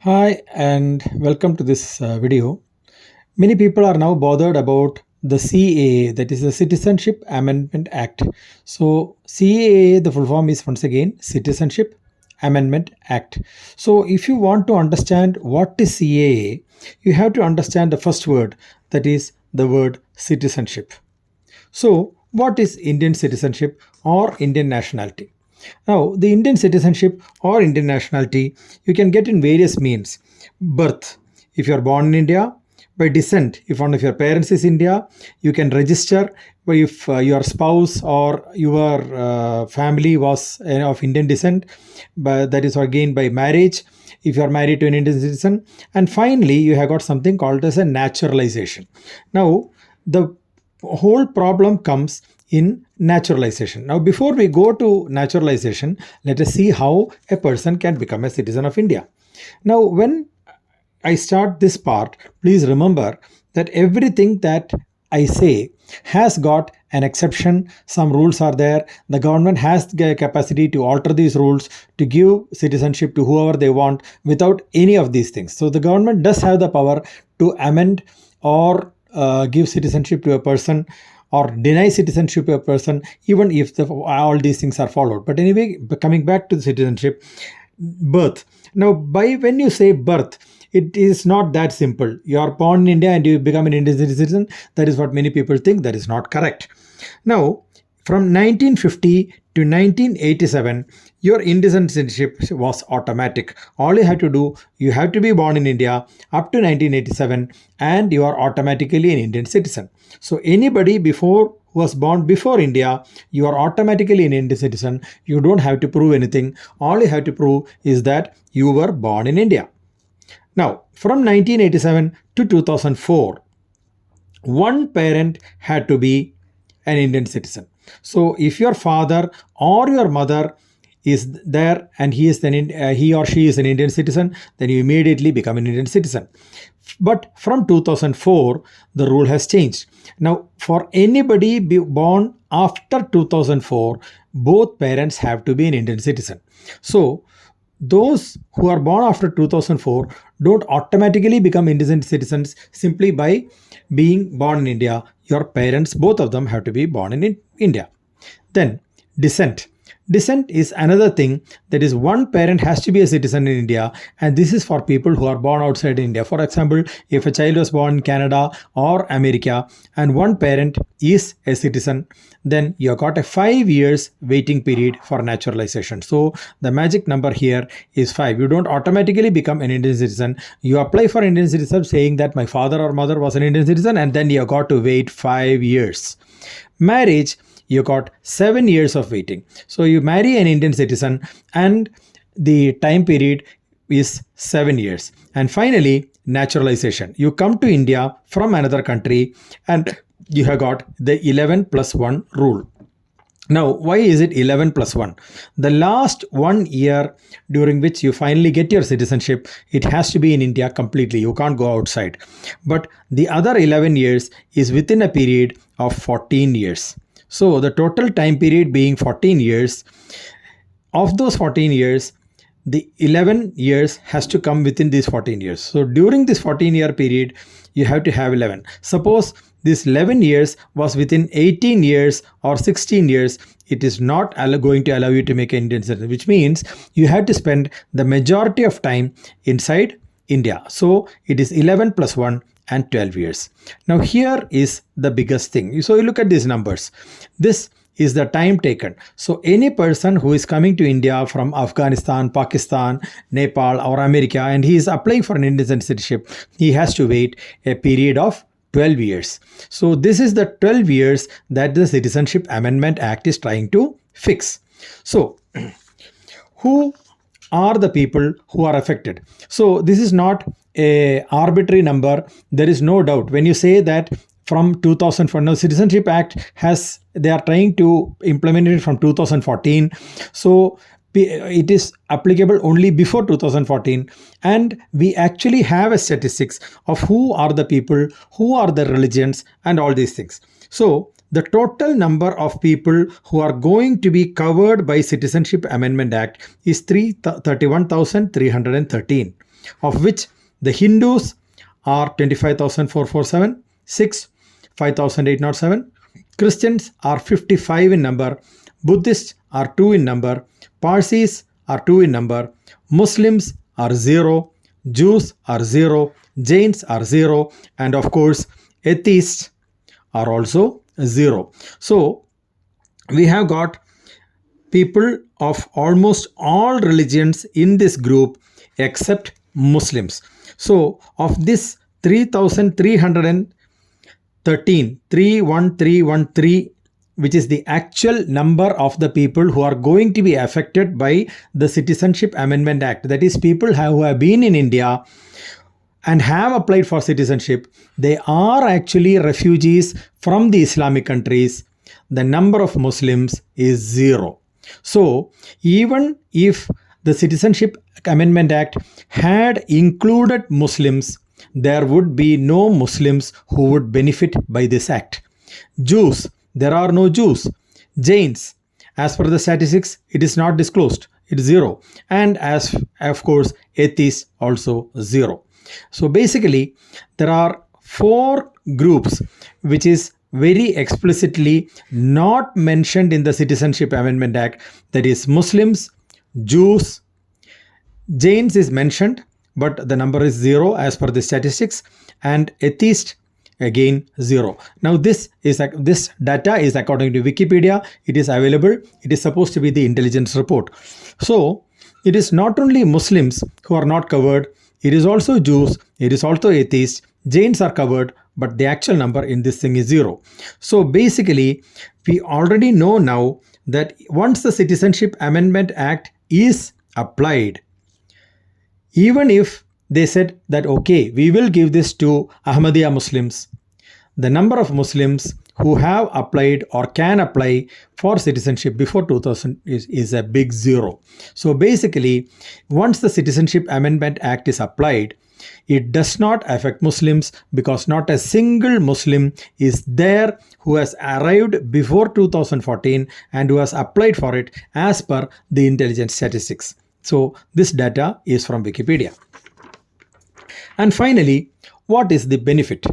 Hi and welcome to this video. Many people are now bothered about the CAA, that is the Citizenship Amendment Act. So, CAA, the full form is once again Citizenship Amendment Act. So, if you want to understand what is CAA, you have to understand the first word, that is the word citizenship. So, what is Indian citizenship or Indian nationality? Now, the Indian citizenship or Indian nationality you can get in various means. Birth, if you are born in India. By descent, if one of your parents is India, you can register. If your spouse or your family was of Indian descent, but that is again by marriage. If you are married to an Indian citizen, and finally you have got something called as a naturalization. Now, the whole problem comes in naturalization. Now, before we go to naturalization, let us see how a person can become a citizen of India. Now, when I start this part, please remember that everything that I say has got an exception. Some rules are there. The government has the capacity to alter these rules to give citizenship to whoever they want without any of these things. So the government does have the power to amend or give citizenship to a person or deny citizenship to a person, even if all these things are followed. But anyway, coming back to the citizenship, birth. Now, by when you say birth, it is not that simple. You are born in India and you become an Indian citizen. That is what many people think. That is not correct. Now, from 1950 to 1987, your Indian citizenship was automatic. All you have to do, you have to be born in India up to 1987 and you are automatically an Indian citizen. So anybody who was born before India, you are automatically an Indian citizen. You don't have to prove anything. All you have to prove is that you were born in India. Now, from 1987 to 2004, one parent had to be an Indian citizen. So, if your father or your mother is there and he or she is an Indian citizen, then you immediately become an Indian citizen. But from 2004, the rule has changed. Now, for anybody born after 2004, both parents have to be an Indian citizen. So, those who are born after 2004 don't automatically become Indian citizens simply by being born in India. Your parents, both of them, have to be born in India. Then, descent. Descent is another thing, that is, one parent has to be a citizen in India, and this is for people who are born outside India. For example, if a child was born in Canada or America and one parent is a citizen, then you have got a 5 years waiting period for naturalization. So the magic number here is 5. You don't automatically become an Indian citizen. You apply for Indian citizenship saying that my father or mother was an Indian citizen, and then you have got to wait 5 years. Marriage, you got 7 years of waiting. So you marry an Indian citizen and the time period is 7 years. And finally, naturalization. You come to India from another country and you have got the 11 plus 1 rule. Now, why is it 11 plus 1? The last 1 year during which you finally get your citizenship, it has to be in India completely. You can't go outside. But the other 11 years is within a period of 14 years. So the total time period being 14 years, of those 14 years, the 11 years has to come within these 14 years. So during this 14-year period, you have to have 11. Suppose this 11 years was within 18 years or 16 years, it is not going to allow you to make an Indian citizen, which means you have to spend the majority of time inside India. So it is 11 plus 1 and 12 years. Now here is the biggest thing. So you look at these numbers. This is the time taken. So any person who is coming to India from Afghanistan, Pakistan, Nepal or America and he is applying for an Indian citizenship, he has to wait a period of 12 years. So this is the 12 years that the Citizenship Amendment Act is trying to fix. So who are the people who are affected? So this is not a arbitrary number. There is no doubt when you say that from 2004, now Citizenship Act they are trying to implement it from 2014. So it is applicable only before 2014, and we actually have a statistics of who are the people, who are the religions and all these things. So the total number of people who are going to be covered by Citizenship Amendment Act is 31,313, of which the Hindus are 25,447, Sikhs 5,807, Christians are 55 in number, Buddhists are 2 in number, Parsis are 2 in number, Muslims are 0, Jews are 0, Jains are 0, and of course atheists are also 0. So we have got people of almost all religions in this group except Muslims. So of this 3,313, which is the actual number of the people who are going to be affected by the Citizenship Amendment Act, that is people who have been in India and have applied for citizenship, they are actually refugees from the Islamic countries. The number of Muslims is 0. So even if the Citizenship Amendment Act had included Muslims, there would be no Muslims who would benefit by this act. Jews, there are no Jews. Jains, as per the statistics, it is not disclosed. It is 0. And as of course, atheists also 0. So basically, there are 4 groups which is very explicitly not mentioned in the Citizenship Amendment Act. That is Muslims, Jews, Jains is mentioned, but the number is 0 as per the statistics, and atheist again 0. Now this data is according to Wikipedia. It is available. It is supposed to be the intelligence report. So it is not only Muslims who are not covered, it is also Jews, it is also atheists, Jains are covered, but the actual number in this thing is 0. So basically, we already know now that once the Citizenship Amendment Act is applied, even if they said that, okay, we will give this to Ahmadiyya Muslims, the number of Muslims who have applied or can apply for citizenship before 2000 is a big 0. So basically, once the Citizenship Amendment Act is applied, it does not affect Muslims because not a single Muslim is there who has arrived before 2014 and who has applied for it as per the intelligence statistics. So this data is from Wikipedia. And finally, what is the benefit?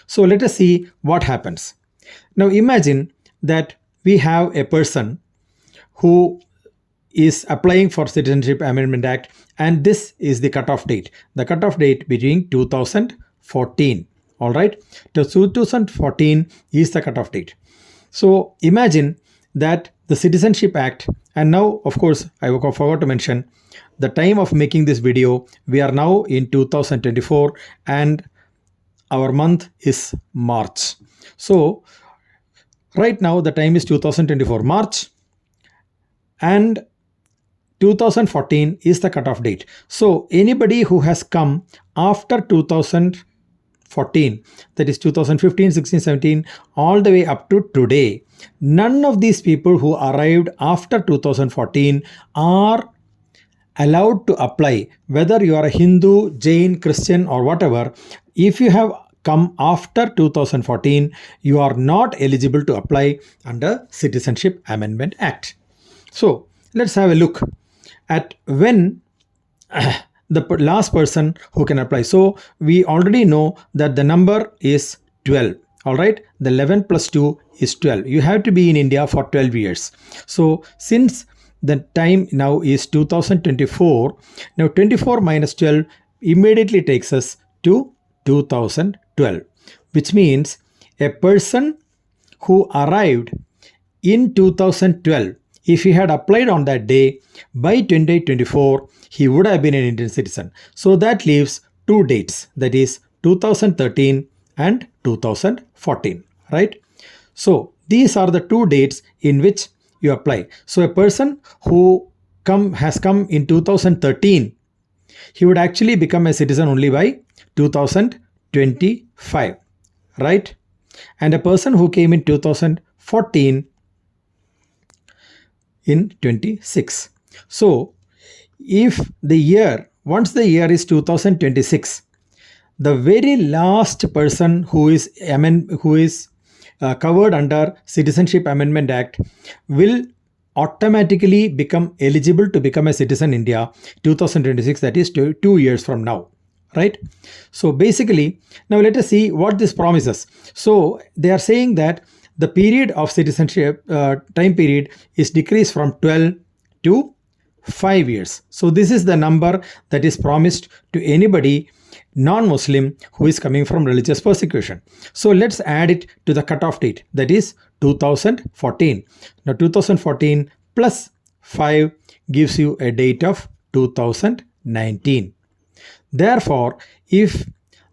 So let us see what happens. Now imagine that we have a person who is applying for Citizenship Amendment Act, and this is the cutoff date. The cutoff date between 2014. All right. So 2014 is the cutoff date. So imagine that the Citizenship Act, and now of course I forgot to mention the time of making this video. We are now in 2024 and our month is March. So right now the time is 2024 March and 2014 is the cutoff date. So anybody who has come after 2014, that is 2015, 16, 17, all the way up to today, none of these people who arrived after 2014 are allowed to apply. Whether you are a Hindu, Jain, Christian or whatever, if you have come after 2014, you are not eligible to apply under Citizenship Amendment Act. So let's have a look at when the last person who can apply. So we already know that the number is 12. All right, the 11 plus 2 is 12. You have to be in India for 12 years. So since the time now is 2024, now 24 minus 12 immediately takes us to 2012, which means a person who arrived in 2012, if he had applied on that day, by 2024, he would have been an Indian citizen. So that leaves 2 dates, that is 2013 and 2014, right? So these are the 2 dates in which you apply. So a person who has come in 2013, he would actually become a citizen only by 2025, right? And a person who came in 2014 in 26. So if once the year is 2026, the very last person who is covered under Citizenship Amendment Act will automatically become eligible to become a citizen in India 2026, that is 2 years from now, right? So basically, now let us see what this promises. So they are saying that the period of citizenship time period is decreased from 12 to 5 years. So this is the number that is promised to anybody non-Muslim who is coming from religious persecution. So let's add it to the cutoff date, that is 2014. Now 2014 plus 5 gives you a date of 2019. Therefore, if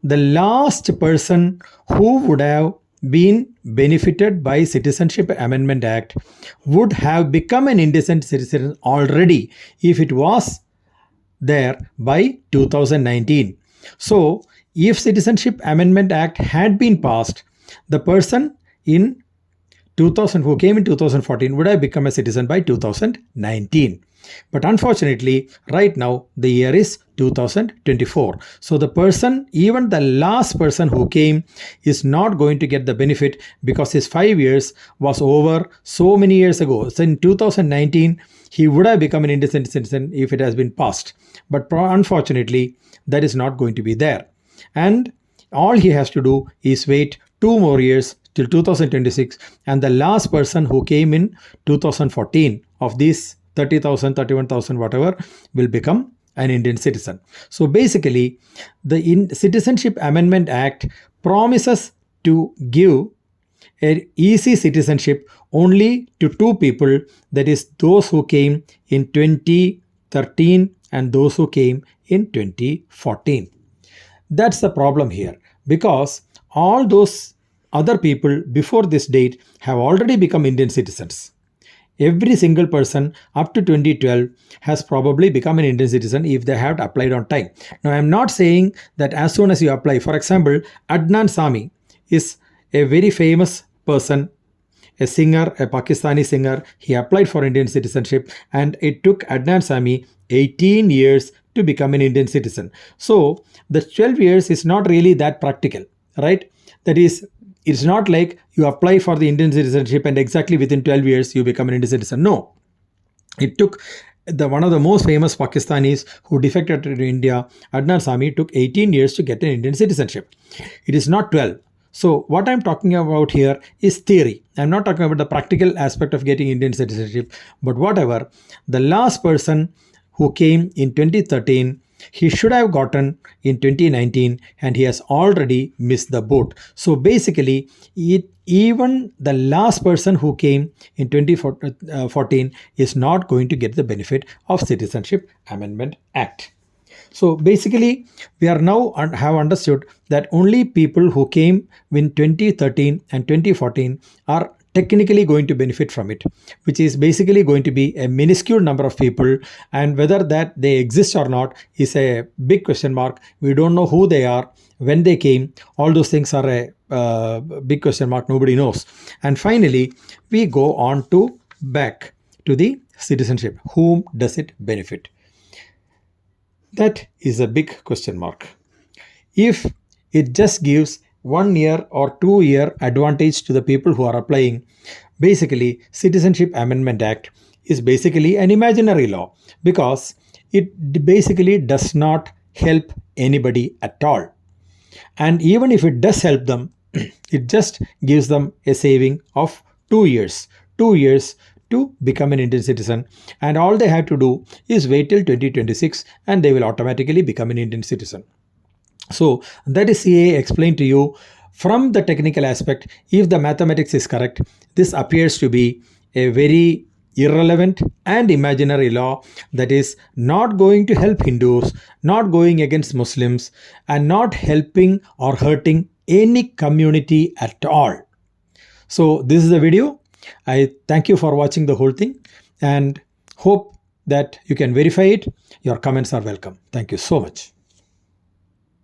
the last person who would have been benefited by Citizenship Amendment Act would have become an Indian citizen already if it was there by 2019. So, if Citizenship Amendment Act had been passed, the person in 2000 who came in 2014 would have become a citizen by 2019. But unfortunately, right now the year is 2024. So the person, even the last person who came, is not going to get the benefit because his 5 years was over so many years ago. So in 2019, he would have become an Indian citizen if it has been passed. But unfortunately, that is not going to be there. And all he has to do is wait 2 more years till 2026, and the last person who came in 2014 of these 30,000, 31,000, whatever, will become an Indian citizen. So basically, the Citizenship Amendment Act promises to give an easy citizenship only to 2 people, that is those who came in 2013 and those who came in 2014. That's the problem here, because all those other people before this date have already become Indian citizens. Every single person up to 2012 has probably become an Indian citizen if they have applied on time. Now, I am not saying that as soon as you apply, for example, Adnan Sami is a very famous person, a singer, a Pakistani singer. He applied for Indian citizenship and it took Adnan Sami 18 years to become an Indian citizen. So, the 12 years is not really that practical, right? That is, it's not like you apply for the Indian citizenship and exactly within 12 years you become an Indian citizen. No. It took one of the most famous Pakistanis who defected to India, Adnan Sami, took 18 years to get an Indian citizenship. It is not 12. So what I'm talking about here is theory. I'm not talking about the practical aspect of getting Indian citizenship, but whatever. The last person who came in 2013, he should have gotten in 2019 and he has already missed the boat. So basically, even the last person who came in 2014 is not going to get the benefit of Citizenship Amendment Act. So basically, we are now have understood that only people who came in 2013 and 2014 are technically going to benefit from it, which is basically going to be a minuscule number of people, and whether that they exist or not is a big question mark. We don't know who they are, when they came. All those things are a big question mark. Nobody knows. And finally, we go on to back to the citizenship. Whom does it benefit? That is a big question mark. If it just gives 1 year or 2 year advantage to the people who are applying, basically Citizenship Amendment Act is basically an imaginary law, because it basically does not help anybody at all. And even if it does help them, it just gives them a saving of 2 years. 2 years to become an Indian citizen, and all they have to do is wait till 2026 and they will automatically become an Indian citizen. So that is CAA explained to you from the technical aspect. If the mathematics is correct, this appears to be a very irrelevant and imaginary law that is not going to help Hindus, not going against Muslims, and not helping or hurting any community at all. So this is the video. I thank you for watching the whole thing and hope that you can verify it. Your comments are welcome. Thank you so much.